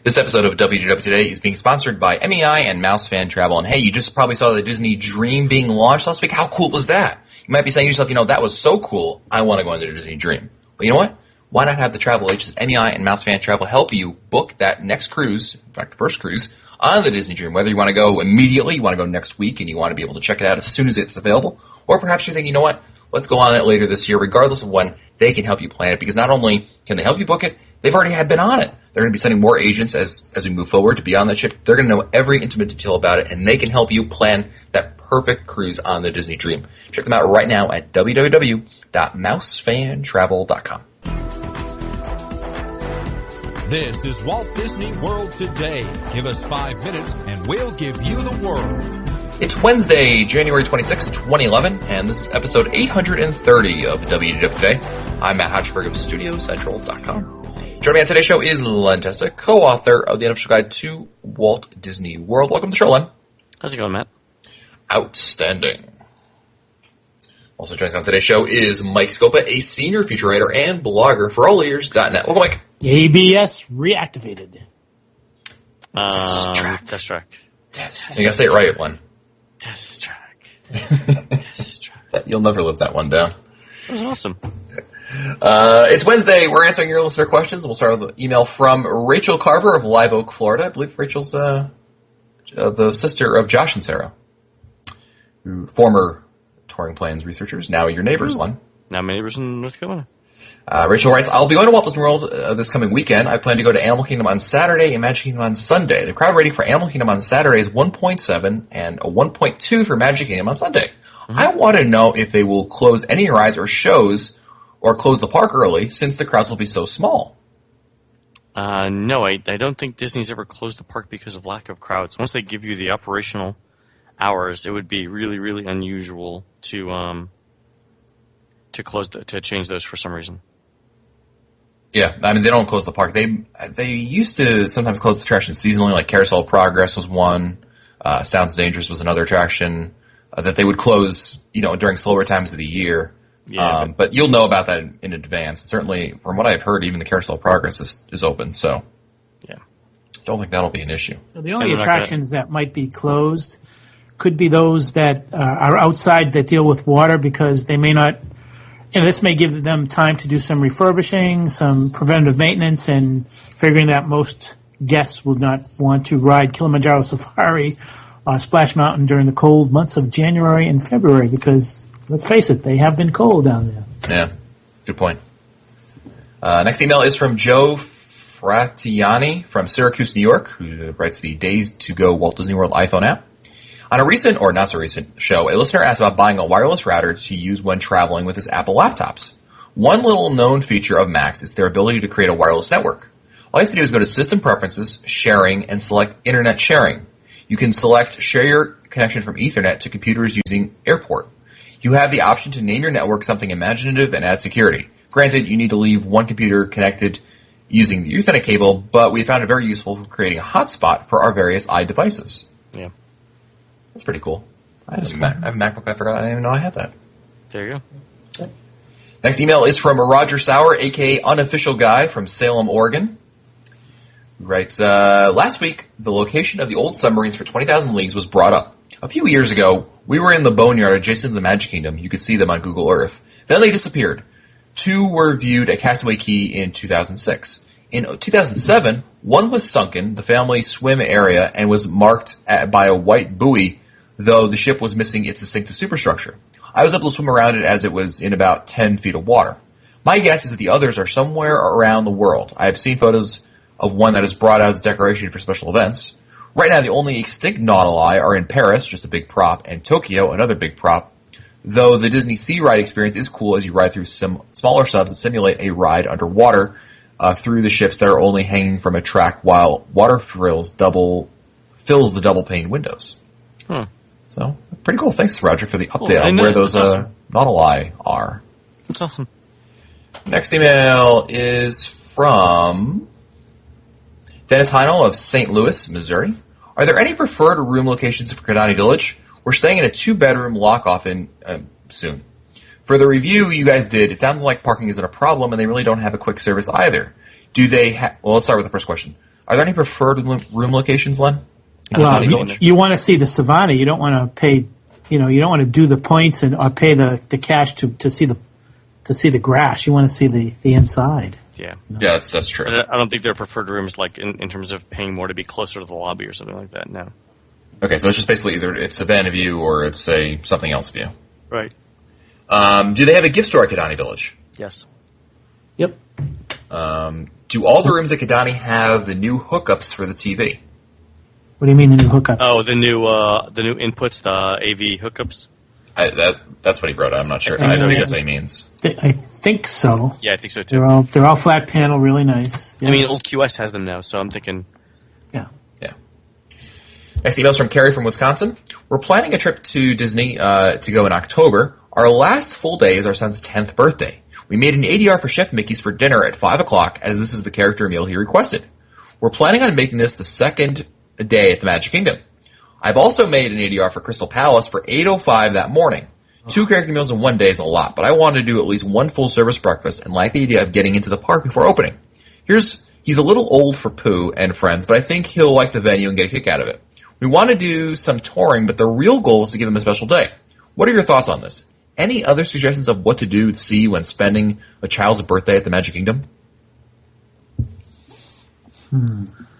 This episode of WDW Today is being sponsored by MEI and Mouse Fan Travel. And hey, you just probably saw the Disney Dream being launched last week. How cool was that? You might be saying to yourself, that was so cool, I want to go on the Disney Dream. But you know what? Why not have the travel agents at MEI and Mouse Fan Travel help you book that next cruise, in fact, the first cruise, on the Disney Dream. Whether you want to go immediately, you want to go next week, and you want to be able to check it out as soon as it's available, or perhaps you're thinking, let's go on it later this year, regardless of when, they can help you plan it, because not only can they help you book it, they've already been on it. They're going to be sending more agents as we move forward to be on that ship. They're going to know every intimate detail about it, and they can help you plan that perfect cruise on the Disney Dream. Check them out right now at www.mousefantravel.com. This is Walt Disney World Today. Give us 5 minutes, and we'll give you the world. It's Wednesday, January 26, 2011, and this is episode 830 of WDW Today. I'm Matt Hatchberg of StudioCentral.com. Joining me on today's show is Len Testa, co-author of the Unofficial Guide to Walt Disney World. Welcome to the show, Len. How's it going, Matt? Outstanding. Also joining us on today's show is Mike Scopa, a senior feature writer and blogger for alleears.net. Welcome, Mike. ABS reactivated. Test track. Test track. You gotta say it right, Len. Test track. Test track. You'll never live that one down. That was awesome. It's Wednesday. We're answering your listener questions. We'll start with an email from Rachel Carver of Live Oak, Florida. I believe Rachel's the sister of Josh and Sarah, former Touring Plans researchers, now your neighbors, Len. Now my neighbors in North Carolina. Rachel writes, I'll be going to Walt Disney World this coming weekend. I plan to go to Animal Kingdom on Saturday and Magic Kingdom on Sunday. The crowd rating for Animal Kingdom on Saturday is 1.7 and a 1.2 for Magic Kingdom on Sunday. Mm-hmm. I want to know if they will close any rides or shows or close the park early since the crowds will be so small. No, I don't think Disney's ever closed the park because of lack of crowds. Once they give you the operational hours, it would be really, really unusual to change those for some reason. Yeah, I mean, they don't close the park. They used to sometimes close the attractions seasonally, like Carousel of Progress was one, Sounds Dangerous was another attraction that they would close, during slower times of the year. Yeah, but you'll know about that in advance. Certainly, from what I've heard, even the Carousel of Progress is open, so yeah, don't think that'll be an issue. So the only attractions that might be closed could be those that are outside that deal with water, because they may not. This may give them time to do some refurbishing, some preventative maintenance, and figuring that most guests would not want to ride Kilimanjaro Safari or Splash Mountain during the cold months of January and February, because, let's face it, they have been cold down there. Yeah, good point. Next email is from Joe Fratiani from Syracuse, New York, who writes the Days to Go Walt Disney World iPhone app. On a recent, or not so recent, show, a listener asked about buying a wireless router to use when traveling with his Apple laptops. One little known feature of Macs is their ability to create a wireless network. All you have to do is go to System Preferences, Sharing, and select Internet Sharing. You can select Share your connection from Ethernet to computers using Airport. You have the option to name your network something imaginative and add security. Granted, you need to leave one computer connected using the Ethernet cable, but we found it very useful for creating a hotspot for our various iDevices. Yeah. That's pretty cool. I have a MacBook. I forgot. I didn't even know I had that. There you go. Next email is from Roger Sauer, a.k.a. Unofficial Guy from Salem, Oregon. He writes, last week, the location of the old submarines for 20,000 Leagues was brought up. A few years ago, we were in the boneyard adjacent to the Magic Kingdom. You could see them on Google Earth. Then they disappeared. 2 were viewed at Castaway Cay in 2006. In 2007, one was sunken, the family swim area, and was marked by a white buoy, though the ship was missing its distinctive superstructure. I was able to swim around it as it was in about 10 feet of water. My guess is that the others are somewhere around the world. I have seen photos of one that is brought out as decoration for special events. Right now, the only extinct Nautilus are in Paris, just a big prop, and Tokyo, another big prop, though the Disney Sea Ride experience is cool as you ride through some smaller subs that simulate a ride underwater through the ships that are only hanging from a track while water fills the double-pane windows. Huh. So, pretty cool. Thanks, Roger, for the update on where those Nautilus are. That's awesome. Next email is from Dennis Heinel of St. Louis, Missouri. Are there any preferred room locations for Kidani Village? We're staying in a 2-bedroom lock-off soon. For the review you guys did, it sounds like parking isn't a problem, and they really don't have a quick service either. Do they well, let's start with the first question. Are there any preferred room locations, Len? Well, you want to see the Savannah. You don't want to pay. You don't want to do the points or pay the cash to see the grass. You want to see the inside. Yeah. Yeah, that's true. I don't think they're preferred rooms, like in terms of paying more to be closer to the lobby or something like that. No. Okay, so it's just basically either it's Savannah view or it's a something else view. Right. Do they have a gift store at Kidani Village? Yes. Yep. Do all the rooms at Kidani have the new hookups for the TV? What do you mean the new hookups? Oh, the new inputs, the AV hookups. That's what he wrote. I'm not sure. I think that's what he means. I think so. Yeah, I think so too. They're all flat panel, really nice. Yeah. I mean, Old QS has them now, so I'm thinking. Yeah. Yeah. Next email's from Carrie from Wisconsin. We're planning a trip to Disney to go in October. Our last full day is our son's 10th birthday. We made an ADR for Chef Mickey's for dinner at 5 o'clock, as this is the character meal he requested. We're planning on making this the second day at the Magic Kingdom. I've also made an ADR for Crystal Palace for 8:05 that morning. 2 character meals in one day is a lot, but I wanted to do at least one full-service breakfast and like the idea of getting into the park before opening. He's a little old for Pooh and friends, but I think he'll like the venue and get a kick out of it. We want to do some touring, but the real goal is to give him a special day. What are your thoughts on this? Any other suggestions of what to do to see when spending a child's birthday at the Magic Kingdom?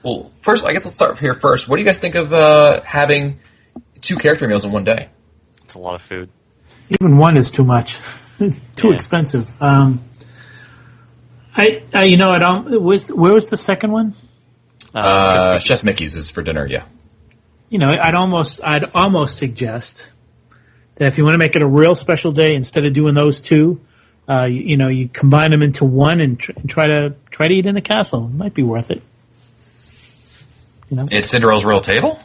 Well, first, I guess let's start here first. What do you guys think of having 2 character meals in one day? It's a lot of food. Even one is too much, too expensive. Where was the second one? Chef Mickey's is for dinner. Yeah. I'd almost suggest that if you want to make it a real special day, instead of doing those 2, you combine them into one and try to eat in the castle. It might be worth it. It's Cinderella's Royal Table?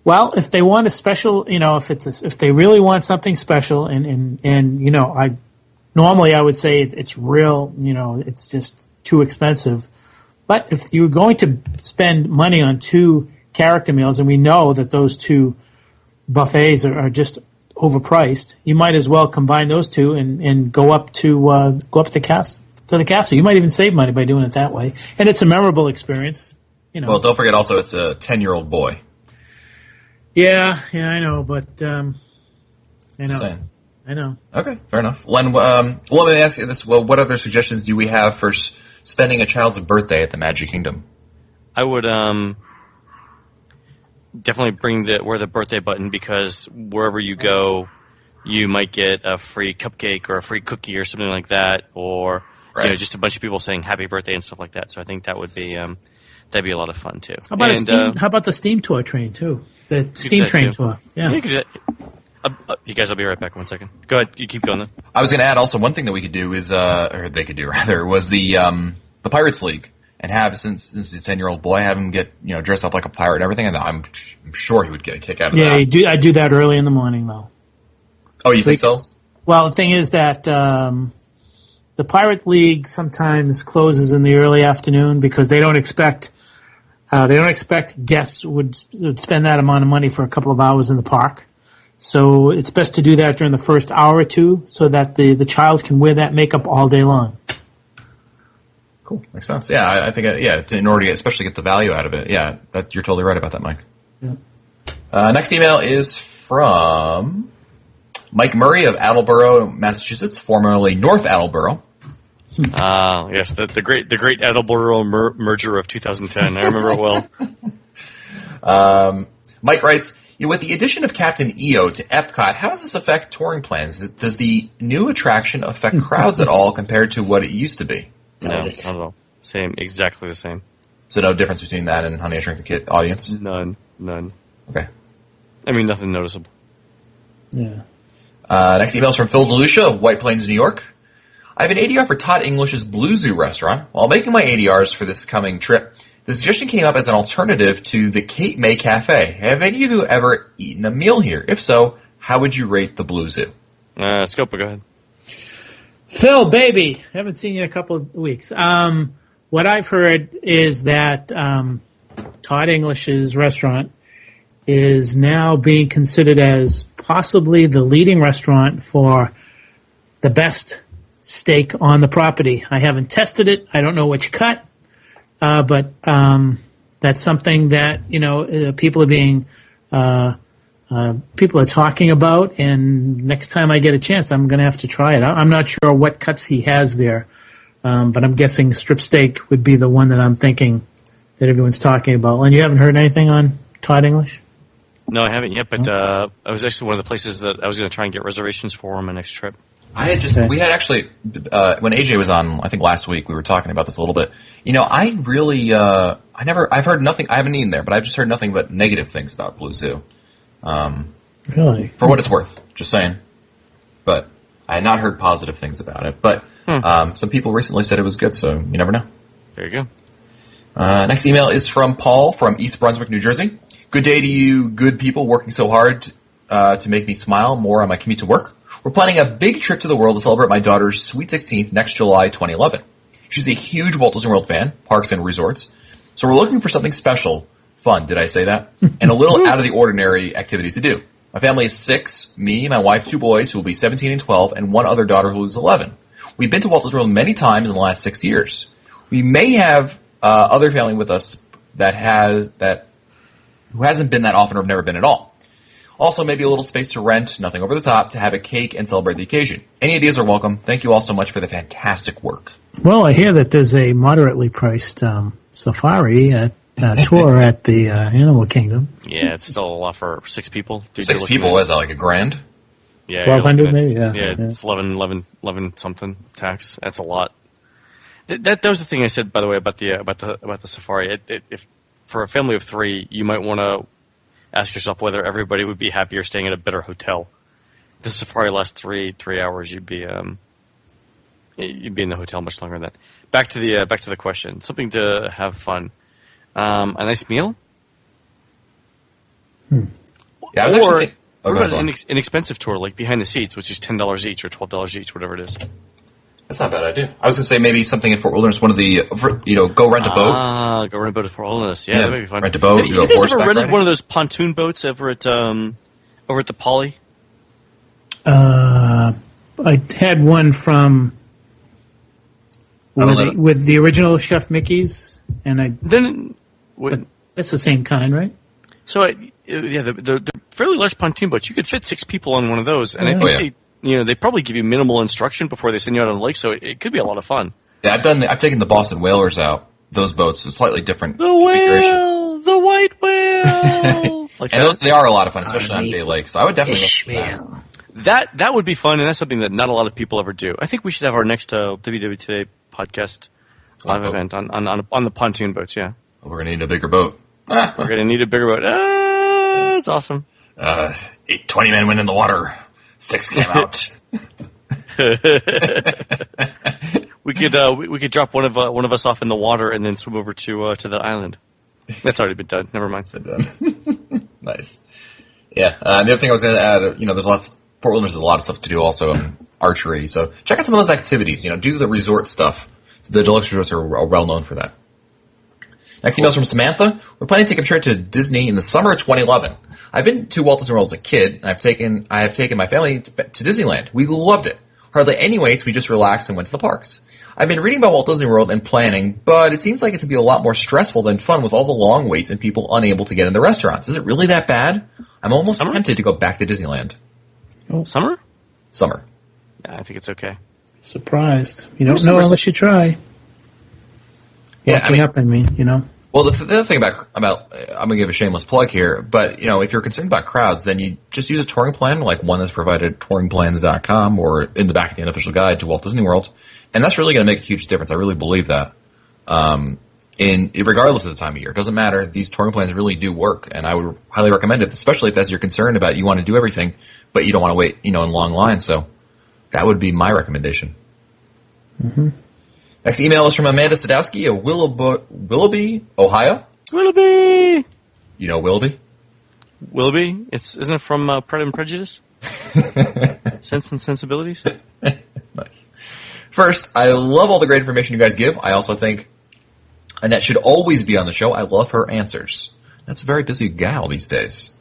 Well, if they want a special, if they really want something special, and I normally would say it's real, it's just too expensive. But if you're going to spend money on 2 character meals, and we know that those 2 buffets are just overpriced, you might as well combine those 2 and go up to the castle. You might even save money by doing it that way, and it's a memorable experience. Well, don't forget also it's a 10-year-old boy. Yeah, I know, but I know. I know. Okay, fair enough. Len, let me ask you this. Well, what other suggestions do we have for spending a child's birthday at the Magic Kingdom? I would definitely wear the birthday button, because wherever you go, you might get a free cupcake or a free cookie or something like that, or just a bunch of people saying happy birthday and stuff like that. So I think that would be that'd be a lot of fun too. How about the steam tour train too? The steam train tour. Yeah. You could do that. You guys, I'll be right back 1 second. Go ahead. You keep going then. I was going to add also one thing that we could do is, or they could do rather, was the Pirates League, and have, since he's a 10-year-old boy, have him get dressed up like a pirate and everything, and I'm sure he would get a kick out of that. Yeah, I do that early in the morning though. Oh, you think so? Well, the thing is that the Pirate League sometimes closes in the early afternoon because they don't expect guests would spend that amount of money for a couple of hours in the park. So it's best to do that during the first hour or 2 so that the child can wear that makeup all day long. Cool. Makes sense. Yeah, I think, in order to especially get the value out of it. Yeah, you're totally right about that, Mike. Yeah. Next email is from Mike Murray of Attleboro, Massachusetts, formerly North Attleboro. Yes, the great Attleboro merger of 2010. I remember it well. Mike writes, with the addition of Captain EO to Epcot, how does this affect touring plans? Does the new attraction affect crowds at all compared to what it used to be? No, not at all. Exactly the same. So no difference between that and Honey, I Shrunk the Kid audience? None. Okay. I mean, nothing noticeable. Yeah. Next email is from Phil DeLucia of White Plains, New York. I have an ADR for Todd English's Blue Zoo restaurant. While making my ADRs for this coming trip, the suggestion came up as an alternative to the Cape May Cafe. Have any of you ever eaten a meal here? If so, how would you rate the Blue Zoo? Scopa, go ahead. Phil, baby, haven't seen you in a couple of weeks. What I've heard is that Todd English's restaurant is now being considered as possibly the leading restaurant for the best steak on the property. I haven't tested it. I don't know which cut, but that's something that people are being people are talking about. And next time I get a chance, I'm going to have to try it. I'm not sure what cuts he has there, but I'm guessing strip steak would be the one that I'm thinking that everyone's talking about. And you haven't heard anything on Todd English? No, I haven't yet, but I was actually one of the places that I was going to try and get reservations for on my next trip. We had actually, when AJ was on, I think last week, we were talking about this a little bit. I really, I've heard nothing, I haven't eaten there, but I've just heard nothing but negative things about Blue Zoo. Really? For what it's worth, just saying. But I had not heard positive things about it. But some people recently said it was good, so you never know. There you go. Next email is from Paul from East Brunswick, New Jersey. Good day to you good people working so hard to make me smile more on my commute to work. We're planning a big trip to the world to celebrate my daughter's sweet 16th next July 2011. She's a huge Walt Disney World fan, parks and resorts. So we're looking for something special, fun, did I say that? And a little out of the ordinary activities to do. My family is 6, me, my wife, 2 boys who will be 17 and 12, and 1 other daughter who is 11. We've been to Walt Disney World many times in the last 6 years. We may have other family with us who hasn't been that often or have never been at all. Also, maybe a little space to rent, nothing over the top, to have a cake and celebrate the occasion. Any ideas are welcome. Thank you all so much for the fantastic work. Well, I hear that there's a moderately priced safari tour at the Animal Kingdom. Yeah, it's still a lot for 6 people. 6 people, is that like $1,000? Yeah, 1,200 maybe. Yeah, it's 11 something tax. That's a lot. That was the thing I said, by the way, about the safari. If for a family of 3, you might want to ask yourself whether everybody would be happier staying at a better hotel. The safari lasts 3 hours. You'd be in the hotel much longer than that. Back to the question. Something to have fun. A nice meal. Yeah, I was actually what about an inexpensive tour, like behind the seats, which is $10 each or $12 each, whatever it is. That's not a bad idea. I was going to say maybe something in Fort Wilderness, one of the, go rent a boat. Go rent a boat at Fort Wilderness. Yeah, that would be fun. Rent a boat. You guys ever rented one of those pontoon boats over at the Poly? I had one from with the original Chef Mickey's, and that's the same kind, right? So the fairly large pontoon boats. You could fit 6 people on one of those, and I think they probably give you minimal instruction before they send you out on the lake, so it could be a lot of fun. Yeah, I've taken the Boston Whalers out. Those boats, slightly different. The whale, the white whale. They are a lot of fun, especially on Bay Lake. So I would definitely look that would be fun, and that's something that not a lot of people ever do. I think we should have our next WW Today podcast live event on the pontoon boats. Yeah, we're gonna need a bigger boat. We're gonna need a bigger boat. That's awesome. 20 men went in the water. 6 came out. We could drop one of us off in the water and then swim over to the island. That's already been done. Never mind. It's been done. Nice. Yeah. The other thing I was going to add, there's Fort Wilderness has a lot of stuff to do also, archery. So check out some of those activities. Do the resort stuff. The deluxe resorts are well known for that. Next email is from Samantha. We're planning to take a trip to Disney in the summer of 2011. I've been to Walt Disney World as a kid, and I have taken my family to Disneyland. We loved it. Hardly any waits, we just relaxed and went to the parks. I've been reading about Walt Disney World and planning, but it seems like it's going to be a lot more stressful than fun with all the long waits and people unable to get in the restaurants. Is it really that bad? I'm almost tempted to go back to Disneyland. Oh, summer? Summer. Yeah, I think it's okay. Surprised. You don't know unless you try. Yeah, I mean. Well, the other thing about I'm going to give a shameless plug here, but, if you're concerned about crowds, then you just use a touring plan, like one that's provided at touringplans.com or in the back of the unofficial guide to Walt Disney World, and that's really going to make a huge difference. I really believe that. Regardless of the time of year, it doesn't matter. These touring plans really do work, and I would highly recommend it, especially if that's your concern about you want to do everything, but you don't want to wait, in long lines. So that would be my recommendation. Mm-hmm. Next email is from Amanda Sadowski of Willoughby, Ohio. Willoughby! You know Willoughby? Willoughby? Isn't it from Pride and Prejudice? Sense and Sensibilities? Nice. First, I love all the great information you guys give. I also think Annette should always be on the show. I love her answers. That's a very busy gal these days.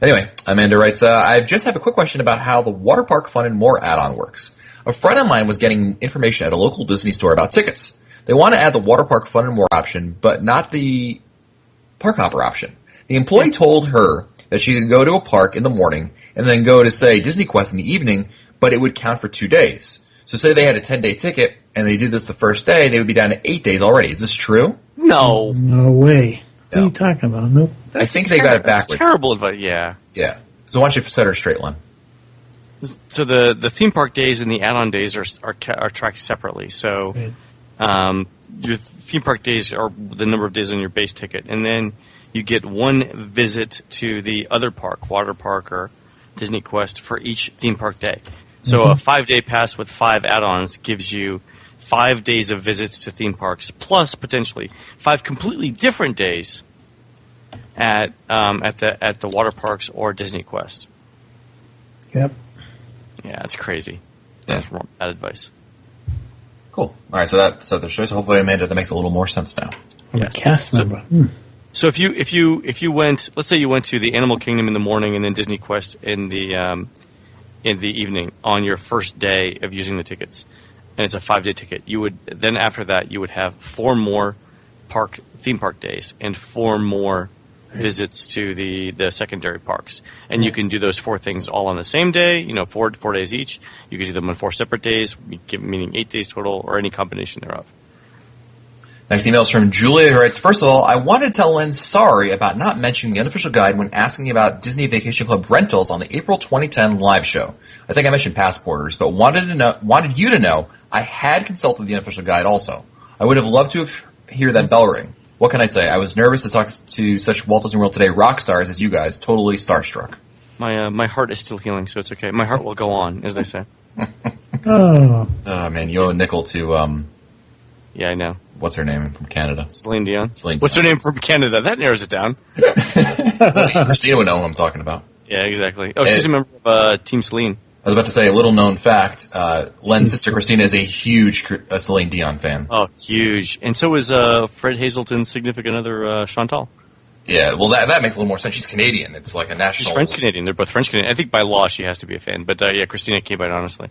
Anyway, Amanda writes, I just have a quick question about how the Water Park Fun and More add-on works. A friend of mine was getting information at a local Disney store about tickets. They want to add the water park fun and more option, but not the park hopper option. The employee told her that she could go to a park in the morning and then go to, say, Disney Quest in the evening, but it would count for 2 days. So say they had a 10-day ticket and they did this the first day, they would be down to 8 days already. Is this true? No. No way. What No. are you talking about? Nope. I think they got it backwards. That's terrible advice. Yeah. Yeah. So why don't you set her straight, Len? So the theme park days and the add-on days are tracked separately. So your theme park days are the number of days on your base ticket, and then you get one visit to the other park, water park or Disney Quest, for each theme park day. So a 5-day pass with 5 add-ons gives you 5 days of visits to theme parks, plus potentially 5 completely different days at the water parks or Disney Quest. Yep. Yeah, it's crazy. Yeah. That's wrong. Bad advice. Cool. All right, so that's the choice. Hopefully, Amanda, that makes a little more sense now. I'm Yeah. a cast member. So if you went, let's say you went to the Animal Kingdom in the morning and then Disney Quest in the evening on your first day of using the tickets, and it's a 5-day ticket, you would then after that you would have 4 more theme park days and 4 more visits to the secondary parks, and you can do those 4 things all on the same day. 4 days each. You could do them on 4 separate days, meaning 8 days total, or any combination thereof. Next email is from Julia, who writes, first of all, I wanted to tell Len sorry about not mentioning the unofficial guide when asking about Disney Vacation Club rentals on the April 2010 live show. I think I mentioned passporters, but wanted you to know I had consulted the unofficial guide also. I would have loved to hear that bell ring. What can I say? I was nervous to talk to such Walt Disney World Today rock stars as you guys, totally starstruck. My heart is still healing, so it's okay. My heart will go on, as they say. Oh. Oh, man, you owe a nickel to, Yeah, I know. what's her name from Canada? Celine Dion. Celine What's her Dion. name from Canada? That narrows it down. Christina would know who I'm talking about. Yeah, exactly. Oh, she's a member of Team Celine. I was about to say a little known fact. Len's sister Christina is a huge Celine Dion fan. Oh, huge. And so is Fred Hazelton's significant other, Chantal. Yeah, well, that makes a little more sense. She's Canadian. It's like a national. She's French-Canadian. They're both French-Canadian. I think by law she has to be a fan. But, yeah, Christina came by it honestly.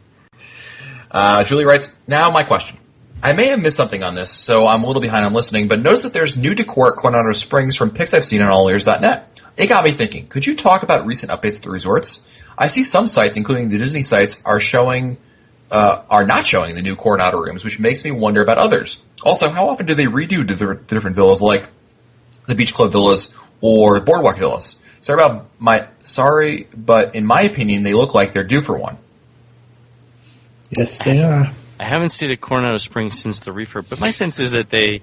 Julie writes, now my question. I may have missed something on this, so I'm a little behind on listening, but notice that there's new decor at Coronado Springs from pics I've seen on allears.net. It got me thinking, could you talk about recent updates at the resorts? I see some sites, including the Disney sites, are not showing the new Coronado rooms, which makes me wonder about others. Also, how often do they redo the different villas, like the Beach Club villas or Boardwalk villas? Sorry, but in my opinion, they look like they're due for one. Yes, they are. I haven't stayed at Coronado Springs since the refurb, but my sense is that they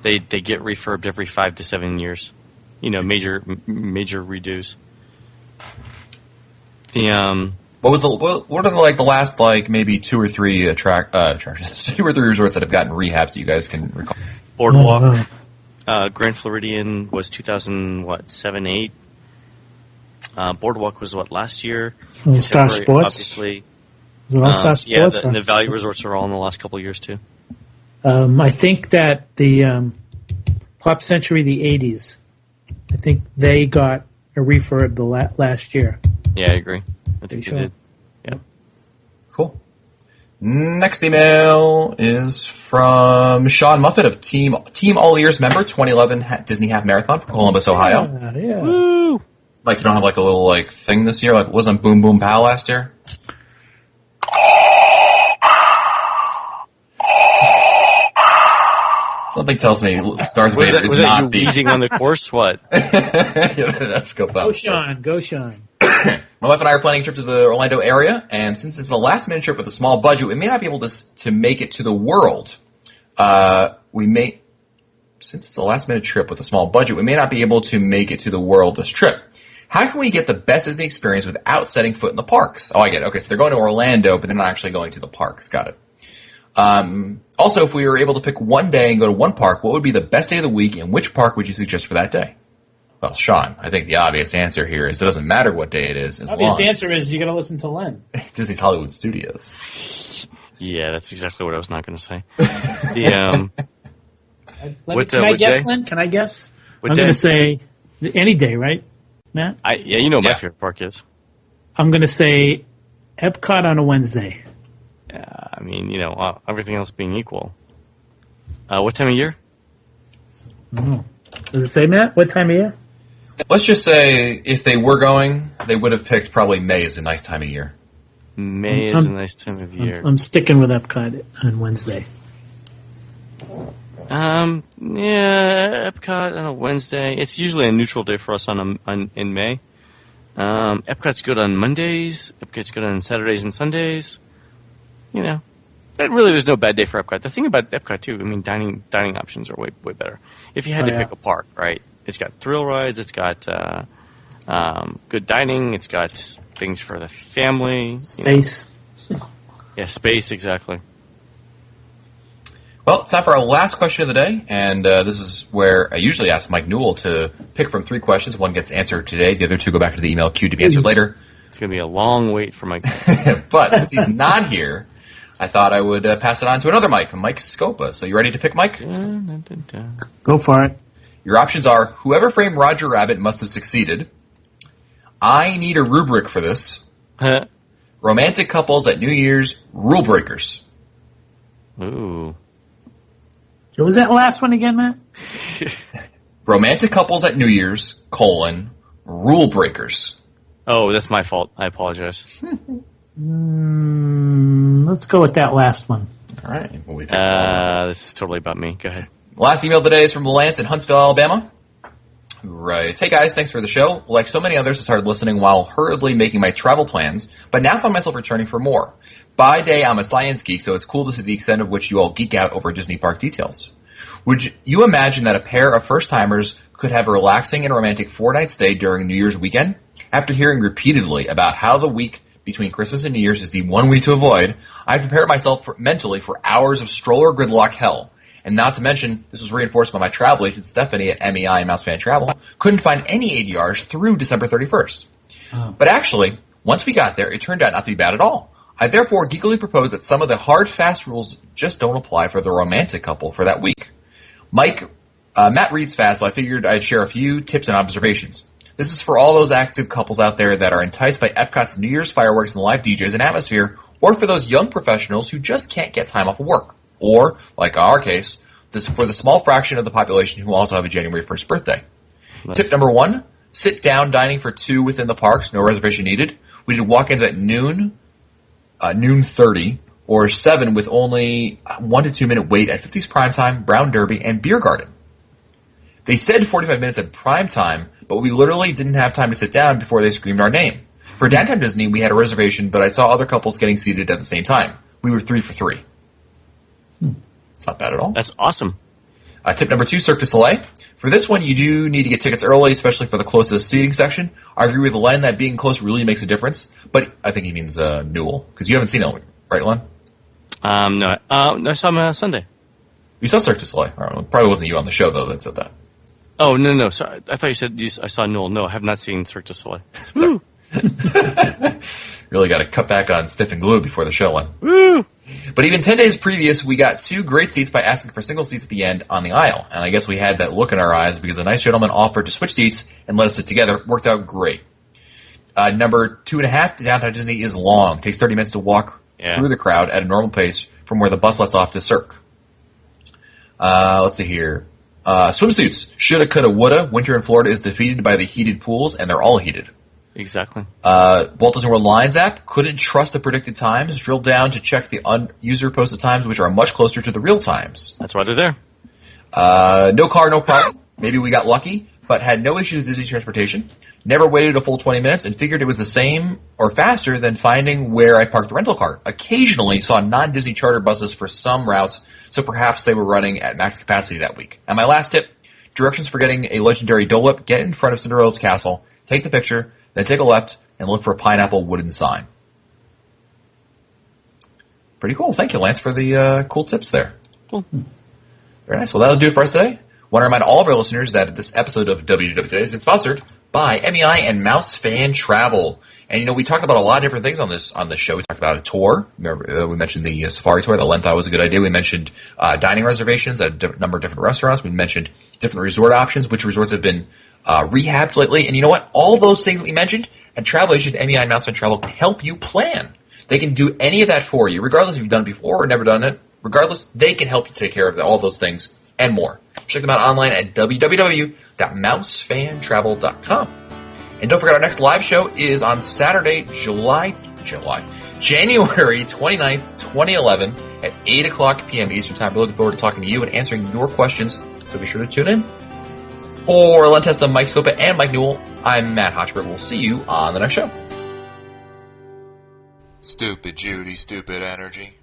get refurbed every 5 to 7 years. Major redos. What are the last maybe 2 or 3 attractions, 2 or 3 resorts that have gotten rehabs that you guys can recall? Boardwalk. Grand Floridian was 2007, 8. Boardwalk was last year? Star Contemporary, Sports. obviously. Was it All-Star Sports? Yeah, the Value Resorts are all in the last couple of years too. I think that the Pop Century, the 80s, I think they got a refurb the last year. Yeah, I agree. I think Sure. they did. Yeah. Cool. Next email is from Sean Muffet of Team All Ears member, 2011 Disney Half Marathon from Columbus, Ohio. Yeah. Woo! You don't have a little thing this year? Wasn't Boom Boom Pow last year? Something tells me Darth Vader is Was not that the... you wheezing on the course? What? That's go Go Sean, go Sean. My wife and I are planning a trip to the Orlando area, and since it's a last-minute trip with a small budget, we may not be able to make it to the world. Since it's a last-minute trip with a small budget, we may not be able to make it to the world this trip. How can we get the best Disney experience without setting foot in the parks? Oh, I get it. Okay, so they're going to Orlando, but they're not actually going to the parks. Got it. Also, if we were able to pick one day and go to one park, what would be the best day of the week, and which park would you suggest for that day? Well, Sean, I think the obvious answer here is it doesn't matter what day it is. Obvious answer is you got to listen to Len. Disney's Hollywood Studios. Yeah, that's exactly what I was not going to say. Can I guess, day? Len? Can I guess? What I'm day? going to say any day, right, Matt? My Yeah. favorite park is. I'm going to say Epcot on a Wednesday. Everything else being equal. What time of year? Does it say, Matt? What time of year? Let's just say if they were going, they would have picked probably May as a nice time of year. May is a nice time of year. I'm sticking with Epcot on Wednesday. Yeah, Epcot on a Wednesday. It's usually a neutral day for us in May. Epcot's good on Mondays. Epcot's good on Saturdays and Sundays. You know, but really, there's no bad day for Epcot. The thing about Epcot too, I mean, dining options are way better. If you had to pick a park, right? It's got thrill rides. It's got good dining. It's got things for the family. Space. Yeah, space, exactly. Well, it's time for our last question of the day, and this is where I usually ask Mike Newell to pick from 3 questions. One gets answered today. The other 2 go back to the email queue to be answered later. It's going to be a long wait for Mike. But since he's not here, I thought I would pass it on to another Mike Scopa. So you ready to pick, Mike? Go for it. Your options are, whoever framed Roger Rabbit must have succeeded. I need a rubric for this. Romantic couples at New Year's, rule breakers. Ooh. What was that last one again, Matt? Romantic couples at New Year's, rule breakers. Oh, that's my fault. I apologize. Let's go with that last one. All right. Well, this is totally about me. Go ahead. Last email today is from Lance in Huntsville, Alabama. Right. Hey guys, thanks for the show. Like so many others, I started listening while hurriedly making my travel plans, but now find myself returning for more. By day, I'm a science geek, so it's cool to see the extent of which you all geek out over Disney park details. Would you imagine that a pair of first-timers could have a relaxing and romantic 4-night stay during New Year's weekend? After hearing repeatedly about how the week between Christmas and New Year's is the one week to avoid, I prepared myself mentally for hours of stroller gridlock hell. And not to mention, this was reinforced by my travel agent, Stephanie at MEI and Mouse Fan Travel, couldn't find any ADRs through December 31st. Oh. But actually, once we got there, it turned out not to be bad at all. I therefore geekily proposed that some of the hard, fast rules just don't apply for the romantic couple for that week. Matt reads fast, so I figured I'd share a few tips and observations. This is for all those active couples out there that are enticed by Epcot's New Year's fireworks and live DJs and atmosphere, or for those young professionals who just can't get time off of work. Or, like our case, for the small fraction of the population who also have a January 1st birthday. Nice. Tip number 1, sit down dining for 2 within the parks, no reservation needed. We did walk-ins at noon 30, or 7 with only 1 to 2 minute wait at 50's Primetime, Brown Derby, and Beer Garden. They said 45 minutes at prime time, but we literally didn't have time to sit down before they screamed our name. For Downtown Disney, we had a reservation, but I saw other couples getting seated at the same time. We were 3 for 3. It's not bad at all. That's awesome. Tip number 2, Cirque du Soleil. For this one, you do need to get tickets early, especially for the closest seating section. I agree with Len that being close really makes a difference, but I think he means Newell, because you haven't seen it, right, Len? No, I saw him on Sunday. You saw Cirque du Soleil. Probably wasn't you on the show, though, that said that. Oh, no. Sorry. I thought you said I saw Newell. No, I have not seen Cirque du Soleil. Woo! Really got to cut back on stiff and glue before the show, Len. Woo! But even 10 days previous, we got 2 great seats by asking for single seats at the end on the aisle. And I guess we had that look in our eyes because a nice gentleman offered to switch seats and let us sit together. Worked out great. Number 2.5 to Downtown Disney is long. Takes 30 minutes to walk through the crowd at a normal pace from where the bus lets off to Cirque. Let's see here. Swimsuits. Shoulda, coulda, woulda. Winter in Florida is defeated by the heated pools, and they're all heated. Exactly. Walt Disney World Lines app, couldn't trust the predicted times, drilled down to check the user posted times, which are much closer to the real times. That's why they're there. No car, no problem. Maybe we got lucky, but had no issues with Disney transportation. Never waited a full 20 minutes and figured it was the same or faster than finding where I parked the rental car. Occasionally saw non-Disney charter buses for some routes, so perhaps they were running at max capacity that week. And my last tip, directions for getting a legendary Dole Whip, get in front of Cinderella's castle, take the picture, then take a left and look for a pineapple wooden sign. Pretty cool. Thank you, Lance, for the cool tips there. Cool. Very nice. Well, that'll do it for us today. Want to remind all of our listeners that this episode of WDW Today has been sponsored by MEI and Mouse Fan Travel. And, we talked about a lot of different things on this show. We talked about a tour. Remember, we mentioned the safari tour that Len thought was a good idea. We mentioned dining reservations at a number of different restaurants. We mentioned different resort options, which resorts have been rehabbed lately. And you know what? All those things that we mentioned, and Travel Agent, MEI, and Mouse Fan Travel can help you plan. They can do any of that for you, regardless if you've done it before or never done it. Regardless, they can help you take care of all those things and more. Check them out online at www.mousefantravel.com. And don't forget, our next live show is on Saturday, January 29th, 2011 at 8 o'clock p.m. Eastern Time. We're looking forward to talking to you and answering your questions, so be sure to tune in. For Len Testa, Mike Scopa, and Mike Newell, I'm Matt Hochberg. We'll see you on the next show. Stupid Judy, stupid energy.